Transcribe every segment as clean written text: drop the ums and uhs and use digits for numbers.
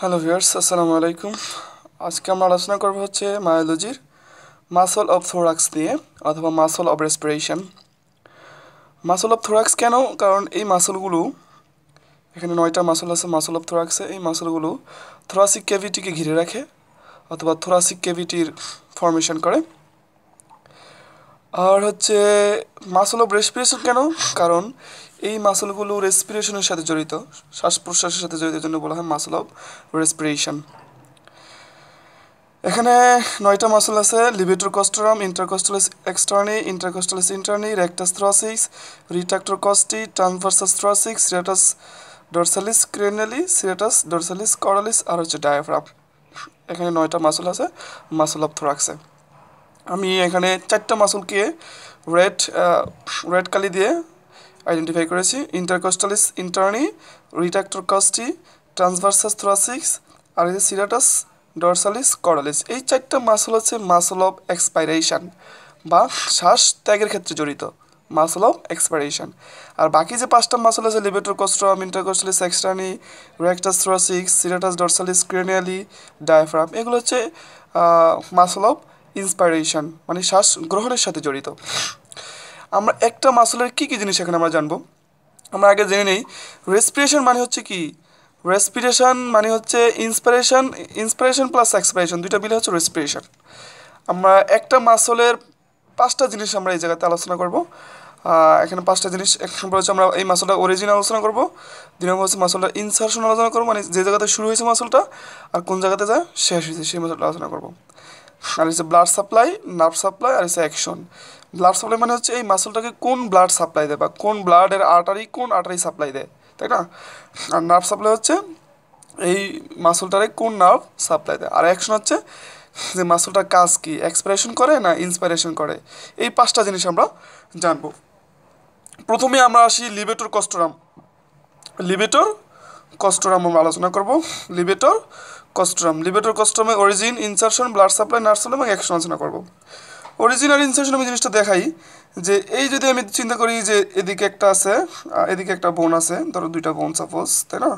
Hello viewers, আসসালামু আলাইকুম। আজকে আমরা আলোচনা করব হচ্ছে মায়োলজির মাসল অফ থোরাক্স নিয়ে, অথবা muscle of respiration. Muscle of thorax কেন? কারণ এই মাসলগুলো, এখানে 9টা মাসল আছে মাসল অফ থোরাক্সে। এই মাসলগুলো থোরাসিক ক্যাভিটিকে ঘিরে রাখে, অথবা থোরাসিক ক্যাভিটির ফর্মেশন করে। আর হচ্ছে মাসল অফ রেসপিরেশন কেন? কারণ এই মাসলগুলো রেসপিরেশনের সাথে জড়িত, শ্বাস প্রশ্বাসের সাথে জড়িত, জন্য বলা হয় মাসল অফ রেসপিরেশন। এখানে 9টা মাসল আছে: লিভেটর কস্টারাম, ইন্টারকস্টালিস এক্সটার্নি, ইন্টারকস্টালিস ইন্টার্নি, রেক্টাস থোরাসিক্স, রিট্রাক্টর কস্টি, ট্রান্সভার্সাস থোরাসিক্স, সিরাটাস ডরসালিস ক্রেনিয়ালি, সিরাটাস ডরসালিস করালিস, আর হচ্ছে ডায়াফ্রাম। এখানে 9টা মাসল আছে মাসল অফ থোরাক্সে। আমি এখানে 4টা মাসলকে রেড কালি দিয়ে আইডেন্টিফাই করেছি: ইন্টারকস্টালিস ইন্টার্নি, রিট্রাক্টর কস্টি, ট্রান্সভার্সাস থোরাসিক্স, আর এই যে সিরাটাস ডরসালিস করালিস। এই 4টা মাসল হচ্ছে মাসল অফ এক্সপাইরেশন, বা শ্বাস ত্যাগের ক্ষেত্রে জড়িত, মাসল অফ এক্সপাইরেশন। আর বাকি যে 5টা মাসল আছে, লিভেটর কস্ট্রাম, ইন্টারকস্টালিস এক্সটার্নি, রেক্টাস থোরাসিক্স, সিরাটাস ডরসালিস ক্রেনিয়ালি, ডায়াফ্রাম, এগুলো হচ্ছে মাসল অফ ইন্সপাইরেশন, মানে শ্বাস গ্রহণের সাথে জড়িত। আমরা একটা মাসলের কী কী জিনিস এখানে আমরা জানবো। আমরা আগে জেনে নেই রেসপিরেশন মানে হচ্ছে কি। রেসপিরেশন মানে হচ্ছে ইন্সপিরেশন প্লাস এক্সপিরেশন, দুইটা মিলে হচ্ছে রেসপিরেশন। আমরা একটা মাসলের 5টা জিনিস আমরা এই জায়গাতে আলোচনা করব। এখানে 5টা জিনিস। এক নম্বর হচ্ছে আমরা এই মাসলটা অরিজিন আলোচনা করব। 2 নম্বর হচ্ছে মাসলটা ইনসারশন আলোচনা করবো, মানে যে জায়গাতে শুরু হয়েছে মাসলটা আর কোন জায়গাতে যায় শেষ হয়েছে সেই মাসলটা আলোচনা করব। আর হচ্ছে ব্লাড সাপ্লাই, নার্ভ সাপ্লাই, আর হচ্ছে অ্যাকশন। ব্লাড সাপ্লাই মানে হচ্ছে এই মাসলটাকে কোন ব্লাড সাপ্লাই দেয়, বা কোন ব্লাডের কোন আর্টারি সাপ্লাই দেয়, তাই না? আর নার্ভ সাপ্লাই হচ্ছে এই মাসলটারে কোন নার্ভ সাপ্লাই দেয়। আর অ্যাকশন হচ্ছে যে মাসলটার কাজ কি, এক্সপিরেশন করে না ইন্সপিরেশন করে। এই 5টা জিনিস আমরা জানবো। প্রথমে আমরা আসি লিভেটর কস্টোরাম। লিভেটর কস্টোরাম আমরা আলোচনা করব। লিভেটর কস্টোরামের origin, insertion, blood supply, nerve supply এবং অ্যাকশন আলোচনা করব। অরিজিন আর ইনসারশন আমি জিনিসটা দেখাই যে এই যদি আমি চিন্তা করি যে এদিকে একটা আছে, এদিকে একটা বোন আছে, ধরো 2টা বোন সাপোজ, তাই না?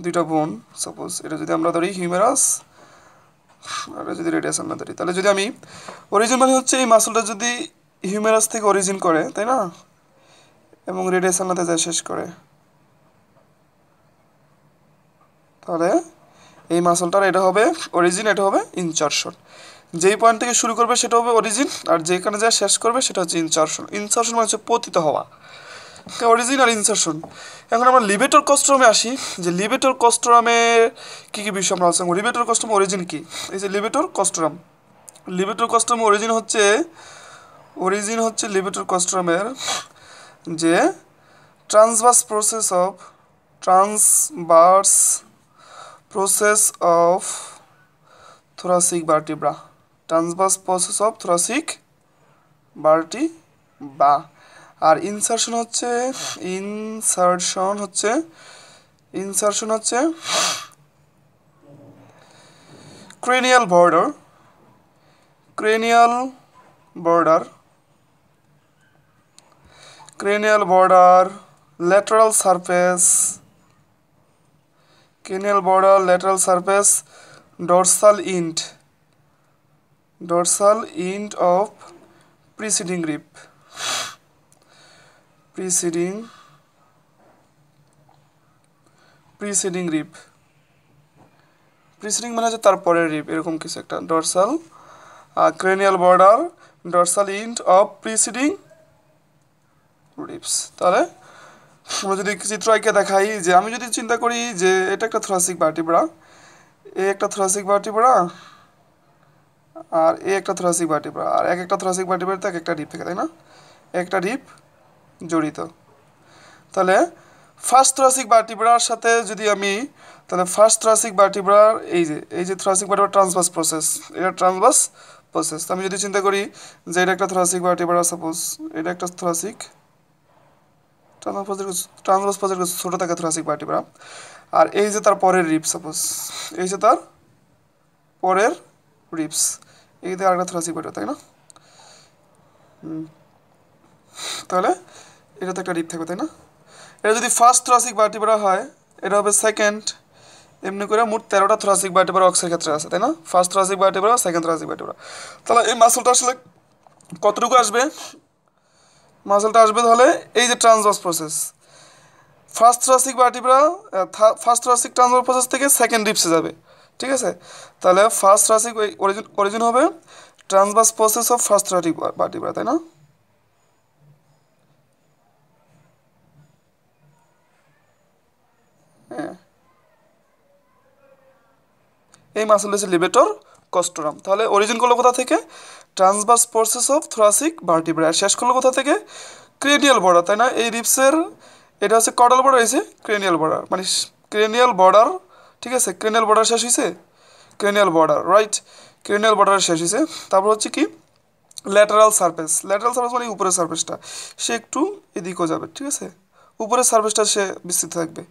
2টা বোন সাপোজ, এটা যদি আমরা ধরি হিউমেরাস, আর যদি রেডিয়াস আমরা ধরি, তাহলে যদি আমি অরিজিন মানে হচ্ছে এই মাসলটা যদি হিউমেরাস থেকে অরিজিন করে, তাই না, এবং রেডিয়াস আনলাতে যায় শেষ করে, তাহলে এই মাসলটার এটা হবে অরিজিন, এটা হবে ইনসারশন। যেই পয়েন্ট থেকে শুরু করবে সেটা হবে অরিজিন, আর যেখানে যা শেষ করবে সেটা হচ্ছে ইনসারশন। ইনসারশন মানে হচ্ছে পতিত হওয়া, অরিজিন আর ইনসারশন। এখন আমরা লিভেটর কস্টোরামে আসি, যে লিভেটর কস্টোরামের কী কী বিষয় আমরা আলোচনা করি। লিভেটর কস্টোরাম অরিজিন কি? এই যে লিভেটর কস্টোরাম, অরিজিন হচ্ছে লিভেটর কস্টোরামের যে transverse process of thoracic vertebra, transverse process of thoracic vertebra। আর ইনসারশন হচ্ছে cranial border, lateral surface, dorsal end of preceding rib, preceding মানে হচ্ছে তারপরের রিব, এরকম কিছু একটা। Dorsal cranial border, dorsal end of preceding ribs. তাহলে আমরা যদি চিত্র আঁকে দেখাই, যে আমি যদি চিন্তা করি যে এটা একটা থোরাসিক ভার্টিব্রা, একটা থোরাসিক ভার্টিব্রা, আর একটা থোরাসিক ভার্টিব্রা, আর একটা থোরাসিক ভার্টিব্রাতে একটা রিব থাকে, তাই না? একটা রিব জড়িত। তাহলে ফার্স্ট থোরাসিক ভার্টিব্রার সাথে যদি আমি, তাহলে ফার্স্ট থোরাসিক ভার্টিব্রার এই যে থোরাসিক ভার্টিব্রা ট্রান্সভার্স প্রসেস, এটা ট্রান্সভার্স প্রসেস। আমি যদি চিন্তা করি যে এটা একটা থোরাসিক ভার্টিব্রা, সাপোজ এটা একটা থোরাসিক ট্রান্সভার্স প্রসেস, ছোটো থাকে থোরাসিক ভার্টিব্রা, আর এই যে তার পরের রিব, সাপোজ এই যে তার পরের রিবস, এই যে আরেকটা থোরাসিক ভার্টিব্রা, তাই না? তাহলে এটাতে একটা রিব থাকবে, তাই না? এটা যদি ফার্স্ট থোরাসিক ভার্টিব্রা হয়, এটা হবে সেকেন্ড, এমনি করে মোট 13টা থোরাসিক ভার্টিব্রা অক্সের ক্ষেত্রে আছে, তাই না? First thoracic vertebra, second thoracic vertebra. তাহলে এই মাসলটা আসলে কতটুকু আসবে? মাসলটা আসবে তাহলে এই যে transverse process, first thoracic vertebra, first thoracic transverse process থেকে সেকেন্ড রিপসে যাবে, ঠিক আছে? তাহলে ফার্স্ট থোরাসিক অরিজিন হবে transverse process of first thoracic vertebra, তাই না? হ্যাঁ, এই মাসল হচ্ছে লিভেটর কস্টোরাম। তাহলে অরিজিন করলো কোথা থেকে? Transverse process of thoracic vertebra. আর শেষ করলো কোথা থেকে? ক্রেনিয়াল বর্ডার, তাই না? এই রিপসের এটা হচ্ছে কডাল বর্ডার, হয়েছে ক্রেনিয়াল বর্ডার, মানে ক্রেনিয়াল বর্ডার, ঠিক আছে? ক্রেনিয়াল বর্ডার শেষ হয়েছে, cranial border, right? Cranial border শেষ হয়েছে। তারপর হচ্ছে কি? Lateral surface. ল্যাটারাল সারফেস মানে উপরের সারফেসটা, সে একটু এদিকেও যাবে, ঠিক আছে? উপরের সারফেসটা সে বিস্তৃত থাকবে।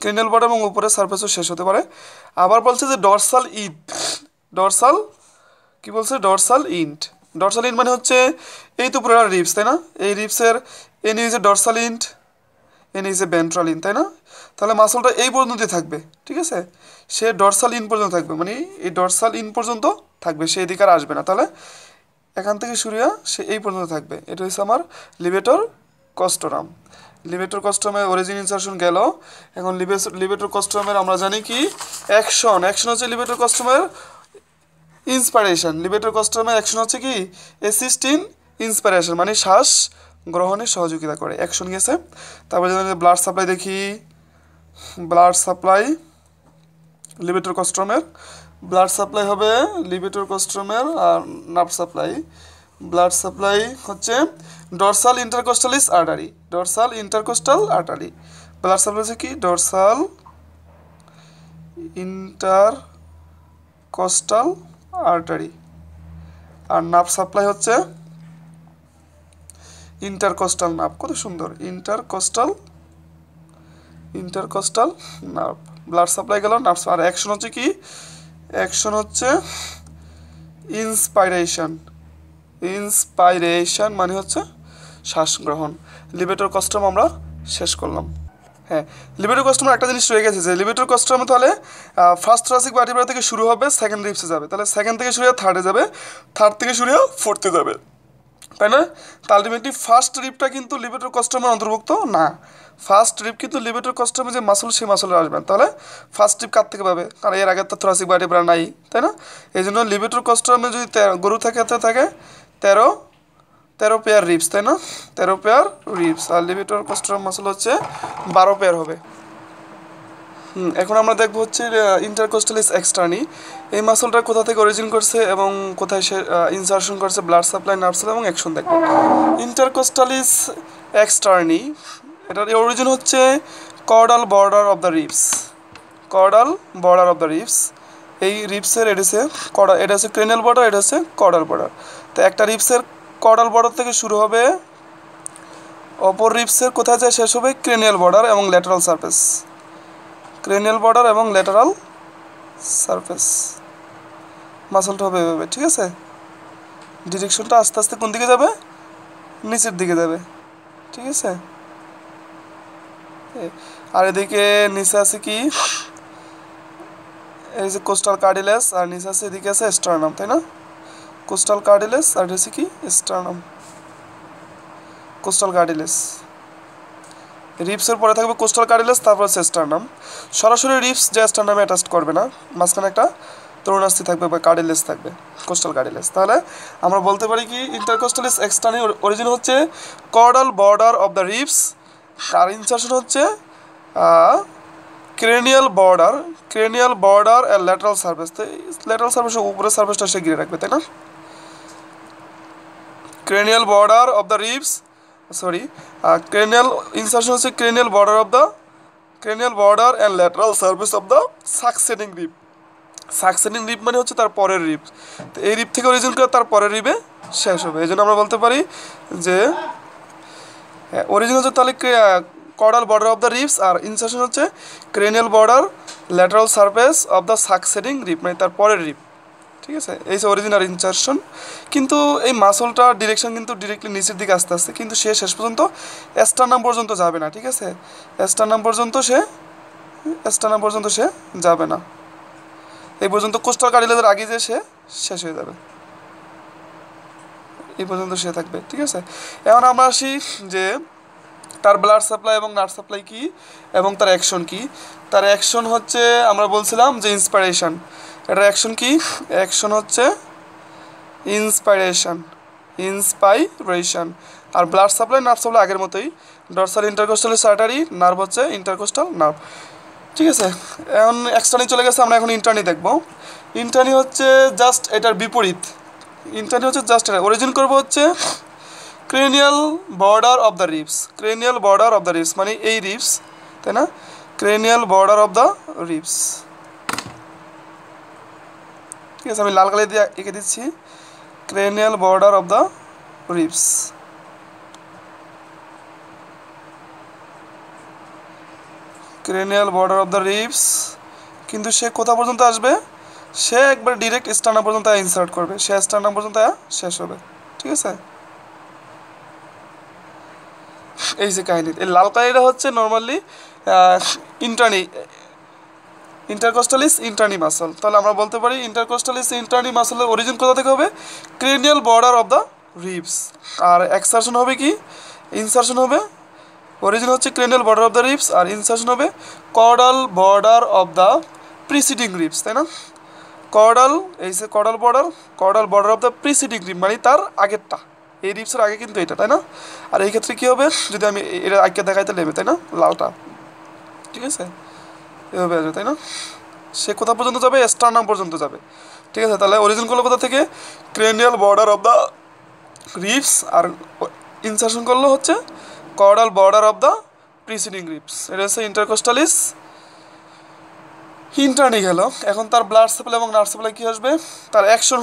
ক্রেনিয়াল বর্ডার এবং উপরের সারফেসও শেষ হতে পারে। আবার বলছে যে ডরসাল ইন্ট, ডরসাল কি বলছে? Dorsal int. ডরসাল ইন্ট মানে হচ্ছে এই তো পুরো রিপস, তাই না? এই রিপসের এনি হচ্ছে ডরসাল ইন্ট, এনি হচ্ছে ভেন্ট্রাল ইন্ট, তাই না? তাহলে মাসলটা এই পর্যন্তই থাকবে, ঠিক আছে? সে ডরসাল ইন পর্যন্ত থাকবে, মানে এই ডরসাল ইন পর্যন্ত থাকবে, সে এদিকে আর আসবে না। তাহলে এখান থেকে শুরু সে এই পর্যন্ত থাকবে। এটা হচ্ছে আমার লিভেটর কস্টোরাম। লিভেটর কস্টোরামের অরিজিন ইনসারশন গেল। এখন লিভেটর কস্টোরামের আমরা জানি কি অ্যাকশন। অ্যাকশন হচ্ছে লিভেটর কস্টোরামের ইন্সপাইরেশন। লিভেটর কস্টোরামের অ্যাকশন হচ্ছে কি অ্যাসিস্ট ইন ইন্সপাইরেশন, মানে শ্বাস গ্রহণে সহযোগিতা করে। অ্যাকশন গেছে। তারপরে যদি ব্লাড সাপ্লাই দেখি, ব্লাড সাপ্লাই লিভেটর কস্টোরামের, ব্লাড সাপ্লাই হবে লিভেটর কস্টোরামের আর নার্ভ সাপ্লাই। ব্লাড সাপ্লাই হচ্ছে dorsal intercostalis artery, dorsal intercostal artery. Blood supply হচ্ছে কি ডরসাল ইন্টারকোস্টাল আর্টারি। আর নার্ভ সাপ্লাই হচ্ছে ইন্টারকোস্টাল নার্ভ। কত সুন্দর, ইন্টারকোস্টাল নার্ভ। ব্লাড সাপ্লাই গেল, নার্ভ। আর অ্যাকশন হচ্ছে কি? অ্যাকশন হচ্ছে ইন্সপাইরেশন। ইন্সপাইরেশন মানে হচ্ছে শ্বাস গ্রহণ। লিভেটর কস্টোরাম আমরা শেষ করলাম। হ্যাঁ, লিভেটর কস্টোরাম একটা জিনিস রয়ে গেছে যে লিভেটর কস্টোরাম তাহলে ফার্স্ট থোরাসিক ভার্টিব্রা থেকে শুরু হবে, সেকেন্ড রিপসে যাবে। তাহলে সেকেন্ড থেকে শুরু হয়ে থার্ডে যাবে, থার্ড থেকে শুরু হয়ে ফোর্থে যাবে, তাই না? তা আলটিমেটলি ফার্স্ট রিপটা কিন্তু লিভেটর কস্টোরামের অন্তর্ভুক্ত না। ফার্স্ট রিপ কিন্তু লিভেটর কস্টোরামে যে মাসল, সেই মাসলে আসবেন। তাহলে ফার্স্ট রিপ কার থেকে পাবে? কারণ এর আগে তো থোরাসিক ভার্টিব্রা নাই, তাই না? এই জন্য লিভেটর কস্টোরামে যদি গরু থাকে, এতে থাকে 13 পেয়ার রিপস, তাই না? 13 পেয়ার রিপস। আর লিভেটর কস্টোরাম মাসল হচ্ছে 12 পেয়ার হবে। এখন আমরা দেখবো হচ্ছে ইন্টারকোস্টালিস এক্সটার্নি। এই মাসলটা কোথা থেকে অরিজিন করছে এবং কোথায় সে ইনসারশন করছে, ব্লাড সাপ্লাই, নার্ভ সাপ্লাই এবং অ্যাকশন দেখবো। ইন্টারকোস্টালিস এক্সটার্নি, এটার অরিজিন হচ্ছে caudal border of the ribs. Caudal border of the ribs. এই রিপসের এটা হচ্ছে ক্রেনিয়াল বর্ডার, এটা হচ্ছে কর্ডাল বর্ডার। তো একটা রিপসের কর্ডাল বর্ডার থেকে শুরু হবে, অপর রিপসের কোথায় যায় শেষ হবে? ক্রেনিয়াল বর্ডার এবং ল্যাটারাল সারফেস। ক্রেনিয়াল বর্ডার এবং ল্যাটারাল সারফেস মাসলটা হবে এভাবে, ঠিক আছে? ডিরেকশনটা আস্তে আস্তে কোন দিকে যাবে? নিচের দিকে যাবে, ঠিক আছে? আর এদিকে নিচে আছে কি? এই যে কোস্টাল কার্ডিলেস, আর নিচে আছে এদিকে আছে স্টার্নাম, তাই না? কোস্টাল কার্ডিলেস আর হচ্ছে কি স্টার্নাম। কোস্টাল কার্ডিলেস, রিপসের পরে থাকবে কোস্টাল কার্ডিলেস, তারপর হচ্ছে স্টার্নাম। সরাসরি রিপস যে স্টার্নামে অ্যাটাচ করবে না, মাঝখানে একটা তরুণাস্থি থাকবে বা কার্ডিলেস থাকবে, কোস্টাল কার্ডিলেস। তাহলে আমরা বলতে পারি কি ইন্টারকোস্টালিস এক্সটার্নি অরিজিন হচ্ছে caudal border of the ribs, আর ইনসারশন হচ্ছে ক্রেনিয়াল বর্ডার আর ল্যাটারাল সারফেস। তো ল্যাটারাল সারফেসের উপরের সারফেসটা সে ঘিরে রাখবে, তাই না? Cranial border of the ribs, cranial insertion হচ্ছে cranial border and lateral surface of the succeeding rib. Succeeding rib মানে হচ্ছে তার পরের রিপ। তো এই রিপ থেকে অরিজিন করে তার পরের রিপে শেষ হবে। এই জন্য আমরা বলতে পারি যে অরিজিন হচ্ছে তাহলে caudal border of the ribs, আর ইনসারশন হচ্ছে cranial border lateral surface of the succeeding rib, মানে তার পরের রিপ, ঠিক আছে? এই যে অরিজিন আর ইনসারশন। কিন্তু এই মাসলটার ডিরেকশন কিন্তু ডিরেক্টলি নিচের দিকে আস্তে আস্তে, কিন্তু সে শেষ পর্যন্ত স্টার্নাম পর্যন্ত যাবে না, ঠিক আছে? স্টার্নাম পর্যন্ত সে স্টার্নাম পর্যন্ত সে যাবে না, এই পর্যন্ত কোস্টাল কার্টিলেজের আগে যে সে শেষ হয়ে যাবে, এই পর্যন্ত সে থাকবে। ঠিক আছে, এখন আমরা আসি যে তার ব্লাড সাপ্লাই এবং নার্ভ সাপ্লাই কি এবং তার অ্যাকশন কি। তার অ্যাকশন হচ্ছে আমরা বলছিলাম যে ইন্সপাইরেশন, এটার অ্যাকশন কি, অ্যাকশন হচ্ছে ইন্সপাইরেশন। আর ব্লাড সাপ্লাই নার্ভ সাপ্লাই আগের মতোই, ডরসাল ইন্টারকোস্টালিস আর্টারি, নার্ভ হচ্ছে ইন্টারকোস্টাল নার্ভ। ঠিক আছে, এখন এক্সটার্নি চলে গেছে, আমরা এখন ইন্টার্নি দেখব। ইন্টার্নি হচ্ছে জাস্ট এটার বিপরীত, ইন্টার্নি হচ্ছে জাস্ট এটা অরিজিন করবো হচ্ছে cranial border of the ribs, cranial border of the ribs মানে এই রিবস, তাই না, cranial border of the ribs. ঠিক আছে, আমি লাল কালি দিয়ে এঁকে দিচ্ছি, cranial border of the ribs. Cranial border of the ribs, কিন্তু সে কোথা পর্যন্ত আসবে, সে একবার ডিরেক্ট স্টার্নাম পর্যন্ত ইনসার্ট করবে, সে স্টার্নাম পর্যন্ত শেষ হবে। ঠিক আছে, এই যে কাহিনী, এই লাল কালিটা হচ্ছে নর্মালি ইন্টার্নি, ইন্টারকোস্টালিস ইন্টার্নি মাসল। তাহলে আমরা বলতে পারি ইন্টারকোস্টালিস ইন্টার্নি মাসলের অরিজিন কোথা থেকে হবে, cranial border of the ribs. আর এক্সারশন হবে কি, ইনসারশন হবে, অরিজিন হচ্ছে cranial border of the ribs, আর ইনসারশন হবে caudal border of the preceding ribs, তাই না, কর্ডাল, এই যে caudal border of the preceding rib মানে তার আগেরটা, এই রিবসের আগে কিন্তু এটা, তাই না। আর এই ক্ষেত্রে কী হবে, যদি আমি এটা আগে দেখাইতে নেবে, তাই না, লালটা, ঠিক আছে, এভাবে আসবে, তাই না, সে কোথা পর্যন্ত যাবে, স্টার্নাম পর্যন্ত যাবে। ঠিক আছে, তাহলে অরিজিন করলো কোথা থেকে, cranial border of the ribs, আর ইনসারশন করলো হচ্ছে caudal border of the preceding ribs. এটা হচ্ছে ইন্টারকোস্টালিস ইন্টার্নি গেল। এখন তার ব্লাড সাপ্লাই এবং নার্ভ সাপ্লাই কী আসবে, তার অ্যাকশন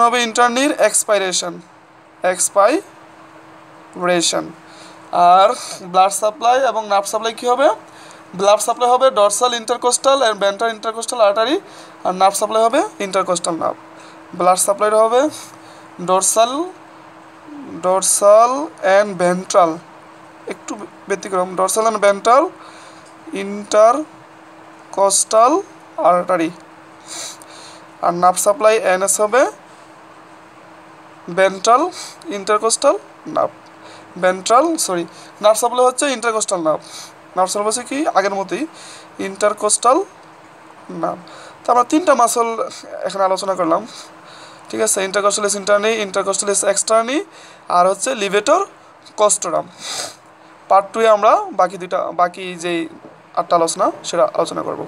হবে ইন্টার্নির এক্সপাইরেশন, আর ব্লাড সাপ্লাই এবং নার্ভ সাপ্লাই কী হবে, ব্লাড সাপ্লাই হবে dorsal intercostal and ventral intercostal artery, আর নার্ভ সাপ্লাই হবে ইন্টারকোস্টাল নার্ভ। ব্লাড সাপ্লাইটা হবে ডরসাল অ্যান্ড ভেন্ট্রাল, একটু ব্যতিক্রম, dorsal and ventral intercostal artery, আর নার্ভ সাপ্লাই এনএস হবে ventral intercostal nerve, nerve supply হচ্ছে ইন্টারকোস্টাল নার্ভ, নার্ভ সাপ্লাই হচ্ছে কি আগের মতোই ইন্টারকোস্টাল নার্ভ। তো আমরা তিনটা মাসল এখানে আলোচনা করলাম। ঠিক আছে, ইন্টারকোস্টালিস ইন্টার্নি, ইন্টারকোস্টালিস এক্সটার্নি, আর হচ্ছে লিভেটর কস্টোরাম। পার্ট 2 এ আমরা বাকি যেই 8টা আলোচনা সেটা আলোচনা করব।